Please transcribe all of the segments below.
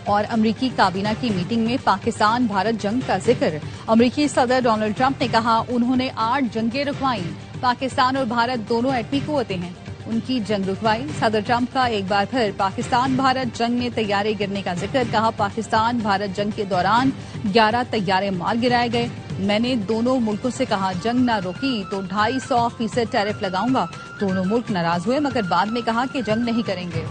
اور امریکی کابینہ کی میٹنگ میں پاکستان بھارت جنگ کا ذکر۔ امریکی صدر ڈونلڈ ٹرمپ نے کہا انہوں نے 8 جنگیں رکوائیں۔ پاکستان اور بھارت دونوں ایٹمی قوتیں ہیں، ان کی جنگ رکوائی۔ صدر ٹرمپ کا ایک بار پھر پاکستان بھارت جنگ میں طیارے گرنے کا ذکر۔ کہا پاکستان بھارت جنگ کے دوران 11 طیارے مار گرائے گئے۔ میں نے دونوں ملکوں سے کہا جنگ نہ روکی تو 250% ٹیرف لگاؤں گا۔ دونوں ملک ناراض ہوئے مگر بعد میں کہا کہ جنگ نہیں کریں گے۔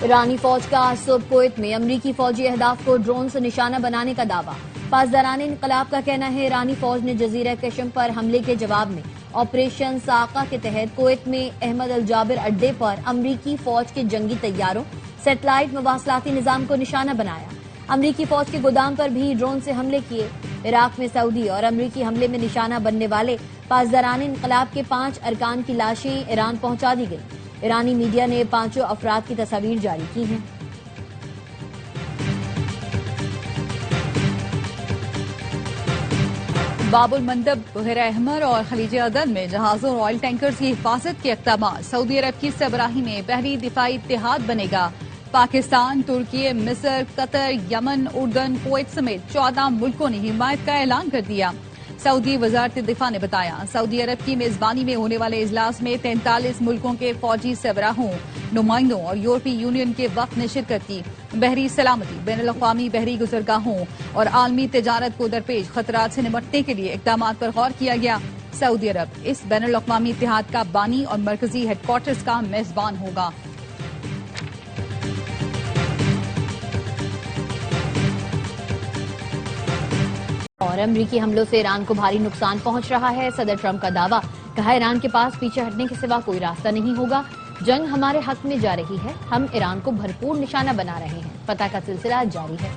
ایرانی فوج کا صبح کویت میں امریکی فوجی اہداف کو ڈرون سے نشانہ بنانے کا دعویٰ۔ پاسداران انقلاب کا کہنا ہے ایرانی فوج نے جزیرہ کشم پر حملے کے جواب میں آپریشن ساقہ کے تحت کویت میں احمد الجابر اڈے پر امریکی فوج کے جنگی طیاروں سیٹلائٹ مواصلاتی نظام کو نشانہ بنایا۔ امریکی فوج کے گودام پر بھی ڈرون سے حملے کیے۔ عراق میں سعودی اور امریکی حملے میں نشانہ بننے والے پاسداران انقلاب کے 5 ارکان کی لاشیں ایران پہنچا دی گئی۔ ایرانی میڈیا نے 5 افراد کی تصاویر جاری کی ہیں۔ باب المندب، بحیرہ احمر اور خلیج عدن میں جہازوں اور آئل ٹینکرز کی حفاظت کے اقدامات۔ سعودی عرب کی سربراہی میں بحری دفاعی اتحاد بنے گا۔ پاکستان، ترکی، مصر، قطر، یمن، اردن، کویت سمیت 14 ملکوں نے حمایت کا اعلان کر دیا۔ سعودی وزارت دفاع نے بتایا سعودی عرب کی میزبانی میں ہونے والے اجلاس میں 43 ملکوں کے فوجی سربراہوں، نمائندوں اور یورپی یونین کے وفد نے شرکت کی۔ بحری سلامتی، بین الاقوامی بحری گزرگاہوں اور عالمی تجارت کو درپیش خطرات سے نمٹنے کے لیے اقدامات پر غور کیا گیا۔ سعودی عرب اس بین الاقوامی اتحاد کا بانی اور مرکزی ہیڈ کوارٹرز کا میزبان ہوگا۔ اور امریکی حملوں سے ایران کو بھاری نقصان پہنچ رہا ہے۔ صدر ٹرمپ کا دعویٰ، کہا ایران کے پاس پیچھے ہٹنے کے سوا کوئی راستہ نہیں ہوگا۔ جنگ ہمارے حق میں جا رہی ہے، ہم ایران کو بھرپور نشانہ بنا رہے ہیں۔ فتح کا سلسلہ جاری ہے۔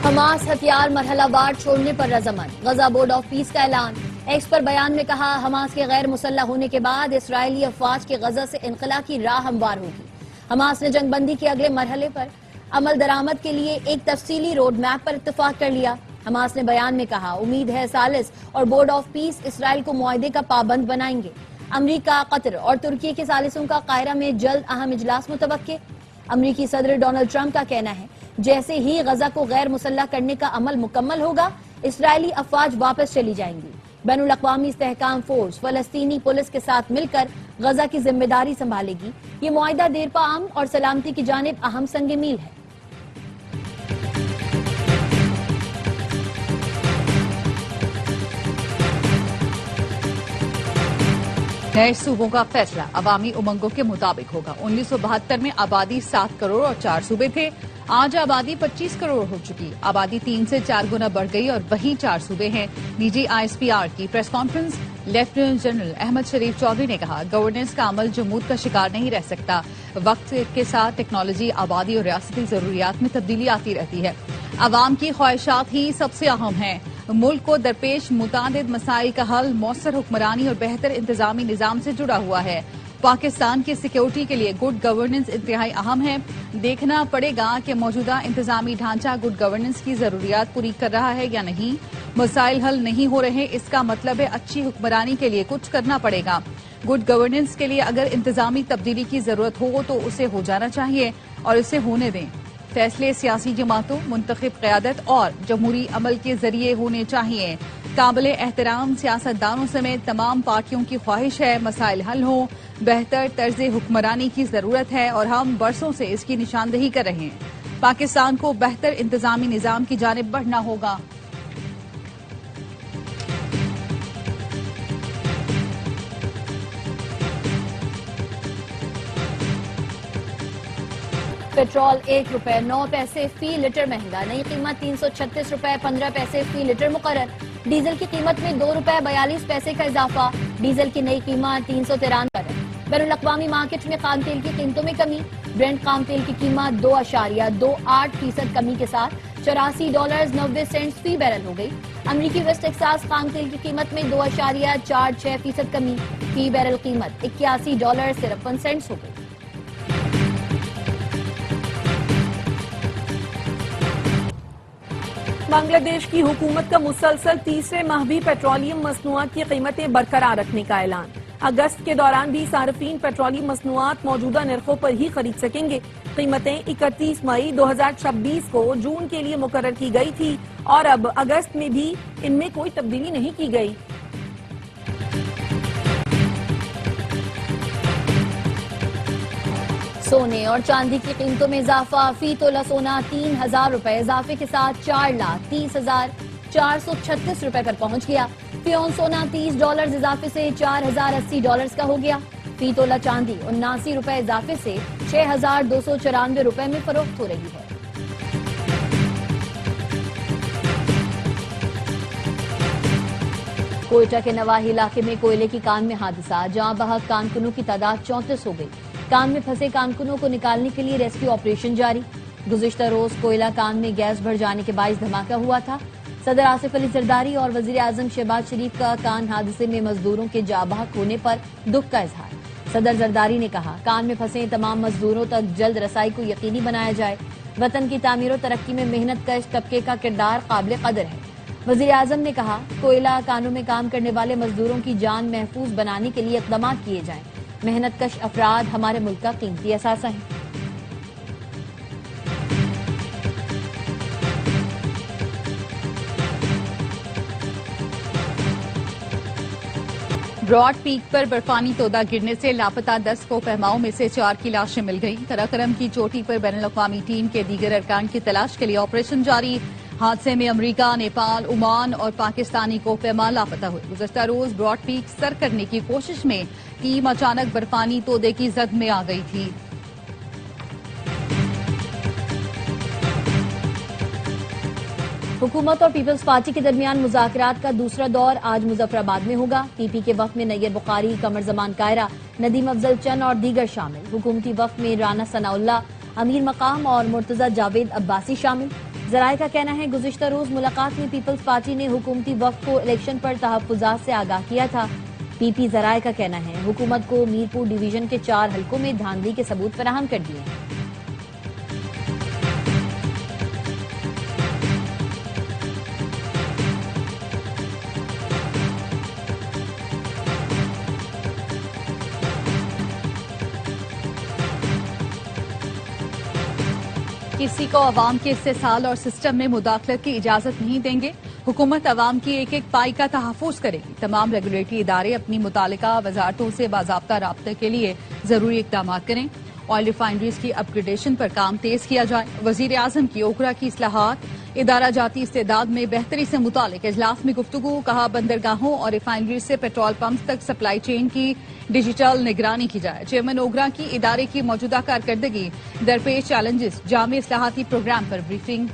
حماس ہتھیار مرحلہ وار چھوڑنے پر رضامند، غزہ بورڈ آف پیس کا اعلان۔ ایکس پر بیان میں کہا حماس کے غیر مسلح ہونے کے بعد اسرائیلی افواج کے غزہ سے انخلا کی راہ ہموار ہوگی۔ حماس نے جنگ بندی کے اگلے مرحلے پر عمل درآمد کے لیے ایک تفصیلی روڈ میپ پر اتفاق کر لیا۔ حماس نے بیان میں کہا امید ہے ثالث اور بورڈ آف پیس اسرائیل کو معاہدے کا پابند بنائیں گے۔ امریکہ، قطر اور ترکی کے ثالثوں کا قاہرہ میں جلد اہم اجلاس متوقع۔ امریکی صدر ڈونلڈ ٹرمپ کا کہنا ہے جیسے ہی غزہ کو غیر مسلح کرنے کا عمل مکمل ہوگا اسرائیلی افواج واپس چلی جائیں گی۔ بین الاقوامی استحکام فورس فلسطینی پولیس کے ساتھ مل کر غزہ کی ذمہ داری سنبھالے گی۔ یہ معاہدہ دیرپا امن اور سلامتی کی جانب اہم سنگ میل ہے۔ نئے صوبوں کا فیصلہ عوامی امنگوں کے مطابق ہوگا۔ 1972 میں آبادی 7 کروڑ اور 4 صوبے تھے، آج آبادی 25 کروڑ ہو چکی۔ آبادی 3 سے 4 گنا بڑھ گئی اور وہیں 4 صوبے ہیں۔ ڈی جی ISPR کی press conference, lieutenant general Ahmed Sharif Chaudhry نے کہا گورننس کا عمل جمود کا شکار نہیں رہ سکتا۔ وقت کے ساتھ ٹیکنالوجی، آبادی اور ریاستی ضروریات میں تبدیلی آتی رہتی ہے۔ عوام کی خواہشات ہی سب سے اہم ہیں۔ ملک کو درپیش متعدد مسائل کا حل مؤثر حکمرانی اور بہتر انتظامی نظام سے جڑا ہوا ہے۔ پاکستان کی سیکیورٹی کے لیے گڈ گورننس انتہائی اہم ہے۔ دیکھنا پڑے گا کہ موجودہ انتظامی ڈھانچہ گڈ گورننس کی ضروریات پوری کر رہا ہے یا نہیں۔ مسائل حل نہیں ہو رہے، اس کا مطلب ہے اچھی حکمرانی کے لیے کچھ کرنا پڑے گا۔ گڈ گورننس کے لیے اگر انتظامی تبدیلی کی ضرورت ہو تو اسے ہو جانا چاہیے اور اسے ہونے دیں۔ فیصلے سیاسی جماعتوں، منتخب قیادت اور جمہوری عمل کے ذریعے ہونے چاہیے۔ قابل احترام سیاستدانوں سمیت تمام پارٹیوں کی خواہش ہے مسائل حل ہوں۔ بہتر طرز حکمرانی کی ضرورت ہے اور ہم برسوں سے اس کی نشاندہی کر رہے ہیں۔ پاکستان کو بہتر انتظامی نظام کی جانب بڑھنا ہوگا۔ پیٹرول 1 روپے 9 پیسے فی لیٹر مہنگا، نئی قیمت 336 روپے 15 پیسے فی لیٹر مقرر۔ ڈیزل کی قیمت میں 2 روپے 42 پیسے کا اضافہ، ڈیزل کی نئی قیمت 393 ہے۔ بین الاقوامی مارکیٹ میں خام تیل کی قیمتوں میں کمی، برنٹ خام تیل کی قیمت 2.28% کمی کے ساتھ $84.90 فی بیرل ہو گئی۔ امریکی ویسٹ ٹیکساس خام تیل کی قیمت میں 2.46% کمی، فی بیرل قیمت $81.53 ہو گئی۔ بنگلہ دیش کی حکومت کا مسلسل تیسرے ماہ بھی پیٹرولیم مصنوعات کی قیمتیں برقرار رکھنے کا اعلان۔ اگست کے دوران بھی صارفین پیٹرولیم مصنوعات موجودہ نرخوں پر ہی خرید سکیں گے۔ قیمتیں 31 مئی 2026 کو جون کے لیے مقرر کی گئی تھی اور اب اگست میں بھی ان میں کوئی تبدیلی نہیں کی گئی۔ سونے اور چاندی کی قیمتوں میں اضافہ، فی تولہ سونا 3,000 روپے اضافے کے ساتھ 4,30,436 روپے پر پہنچ گیا۔ فی اون سونا $30 اضافے سے $4,080 کا ہو گیا۔ فی تولہ چاندی 79 روپے اضافے سے 6,294 روپے میں فروخت ہو رہی ہے۔ کوئٹہ کے نواحی علاقے میں کوئلے کی کان میں حادثہ، جاں بحق کانکنوں کی تعداد 34 ہو گئی۔ کان میں پھنسے کانکنوں کو نکالنے کے لیے ریسکیو آپریشن جاری۔ گزشتہ روز کوئلہ کان میں گیس بھر جانے کے باعث دھماکہ ہوا تھا۔ صدر آصف علی زرداری اور وزیر اعظم شہباز شریف کا کان حادثے میں مزدوروں کے جاں بحق ہونے پر دکھ کا اظہار۔ صدر زرداری نے کہا، کان میں پھنسے تمام مزدوروں تک جلد رسائی کو یقینی بنایا جائے۔ وطن کی تعمیر و ترقی میں محنت کش طبقے کا کردار قابل قدر ہے۔ وزیر اعظم نے کہا، کوئلہ کانوں میں کام کرنے والے مزدوروں کی جان محفوظ بنانے کے لیے اقدامات کیے جائیں۔ محنت کش افراد ہمارے ملک کا قیمتی اثاثہ ہیں۔ براڈ پیک پر برفانی تودہ گرنے سے لاپتہ 10 کو پہماؤں میں سے 4 کی لاشیں مل گئیں۔ قراقرم کی چوٹی پر بین الاقوامی ٹیم کے دیگر ارکان کی تلاش کے لیے آپریشن جاری۔ حادثے میں امریکہ، نیپال، عمان اور پاکستانی کو پہما لاپتہ ہوئے۔ گزشتہ روز براڈ پیک سر کرنے کی کوشش میں ٹیم اچانک برفانی تودے کی زد میں آ گئی تھی۔ حکومت اور پیپلز پارٹی کے درمیان مذاکرات کا دوسرا دور آج مظفر آباد میں ہوگا۔ پی پی کے وفد میں نیر بخاری، قمر زمان کائرہ، ندیم افضل چند اور دیگر شامل۔ حکومتی وفد میں رانا ثناء اللہ، امیر مقام اور مرتضی جاوید عباسی شامل۔ ذرائع کا کہنا ہے، گزشتہ روز ملاقات میں پیپلز پارٹی نے حکومتی وفد کو الیکشن پر تحفظات سے آگاہ کیا تھا۔ پی پی ذرائع کا کہنا ہے، حکومت کو میرپور ڈویژن کے 4 حلقوں میں دھاندلی کے ثبوت فراہم کر دیے ہیں۔ کسی کو عوام کے استحصال اور سسٹم میں مداخلت کی اجازت نہیں دیں گے۔ حکومت عوام کی ایک ایک پائی کا تحفظ کرے گی۔ تمام ریگولیٹری ادارے اپنی متعلقہ وزارتوں سے باضابطہ رابطے کے لیے ضروری اقدامات کریں۔ آئل ریفائنریز کی اپ گریڈیشن پر کام تیز کیا جائے۔ وزیر اعظم کی اوکھلا کی اصلاحات، ادارہ جاتی استعداد میں بہتری سے متعلق اجلاس میں گفتگو۔ کہا، بندرگاہوں اور ریفائنریز سے پیٹرول پمپس تک سپلائی چین کی ڈیجیٹل نگرانی کی جائے۔ چیئرمین اوگرا کی ادارے کی موجودہ کارکردگی، درپیش چیلنجز، جامع اصلاحاتی پروگرام پر بریفنگ۔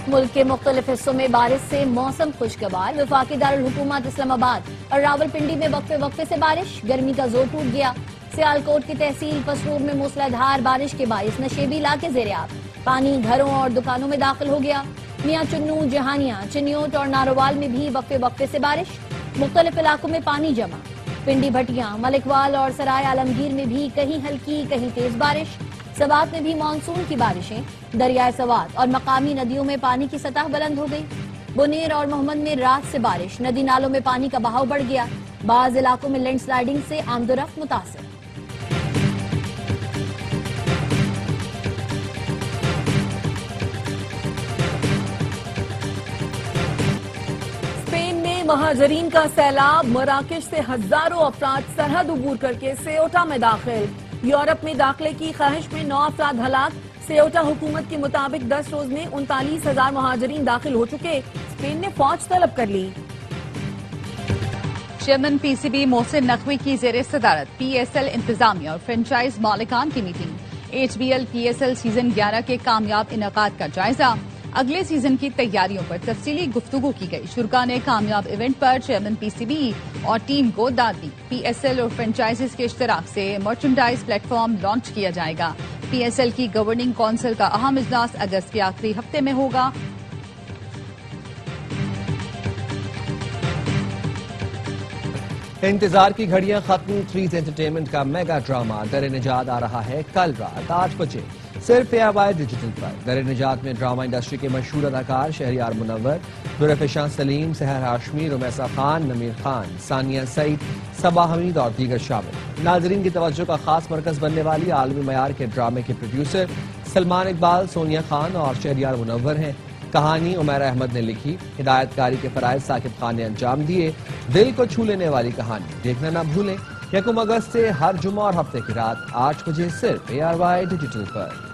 ملک کے مختلف حصوں میں بارش سے موسم خوشگوار۔ وفاقی دارالحکومت اسلام آباد اور راولپنڈی میں وقفے سے بارش، گرمی کا زور ٹوٹ گیا۔ سیالکوٹ کی تحصیل پسرور میں موسلا دھار بارش کے باعث نشیبی علاقے زیر آب، پانی گھروں اور دکانوں میں داخل ہو گیا۔ میاں چنو، جہانیاں، چنیوٹ اور ناروال میں بھی وقفے سے بارش، مختلف علاقوں میں پانی جمع۔ پنڈی بھٹیاں، ملکوال اور سرائے عالمگیر میں بھی کہیں ہلکی کہیں تیز بارش۔ سوات میں بھی مانسون کی بارشیں، دریائے سوات اور مقامی ندیوں میں پانی کی سطح بلند ہو گئی۔ بنیر اور محمد میں رات سے بارش، ندی نالوں میں پانی کا بہاؤ بڑھ گیا۔ بعض علاقوں میں لینڈ سلائیڈنگ سے آمد و رفت متاثر۔ اسپین میں مہاجرین کا سیلاب، مراکش سے ہزاروں افراد سرحد عبور کر کے سیوٹا میں داخل۔ یورپ میں داخلے کی خواہش میں 9 افراد ہلاک۔ سیوٹا حکومت کے مطابق 10 روز میں 39,000 مہاجرین داخل ہو چکے۔ اسپین نے فوج طلب کر لی۔ Chairman P C B Mohsin Naqvi کی زیر صدارت پی ایس ایل انتظامیہ اور فرنچائز مالکان کی meeting. H B L P S L season 11 کے کامیاب انعقاد کا جائزہ، اگلے سیزن کی تیاریوں پر تفصیلی گفتگو کی گئی۔ شرکاء نے کامیاب ایونٹ پر چیئرمین پی سی بی اور ٹیم کو داد دی۔ پی ایس ایل اور فرنچائزز کے اشتراک سے مرچنڈائز پلیٹ فارم لانچ کیا جائے گا۔ پی ایس ایل کی گورننگ کونسل کا اہم اجلاس اگست کے آخری ہفتے میں ہوگا۔ انتظار کی گھڑیاں ختم، تھریز انٹرٹینمنٹ کا میگا ڈرامہ در نجات آ رہا ہے کل رات 8 بجے صرف ARY ڈیجیٹل پر۔ در نجات میں ڈرامہ انڈسٹری کے مشہور اداکار شہریار منور، نورافشاں سلیم، سحر ہاشمی، رمیسہ خان، نمیر خان، ثانیہ سعید، صبا حمید اور دیگر شامل۔ ناظرین کی توجہ کا خاص مرکز بننے والی عالمی معیار کے ڈرامے کے پروڈیوسر سلمان اقبال، سونیا خان اور شہریار منور ہیں۔ کہانی عمیرہ احمد نے لکھی، ہدایت کاری کے فرائض ثاقب خان نے انجام دیے۔ دل کو چھو لینے والی کہانی دیکھنا نہ بھولیں۔ 1 اگست سے ہر جمعہ اور ہفتے کی رات 8 بجے صرف ARY ڈیجیٹل پر۔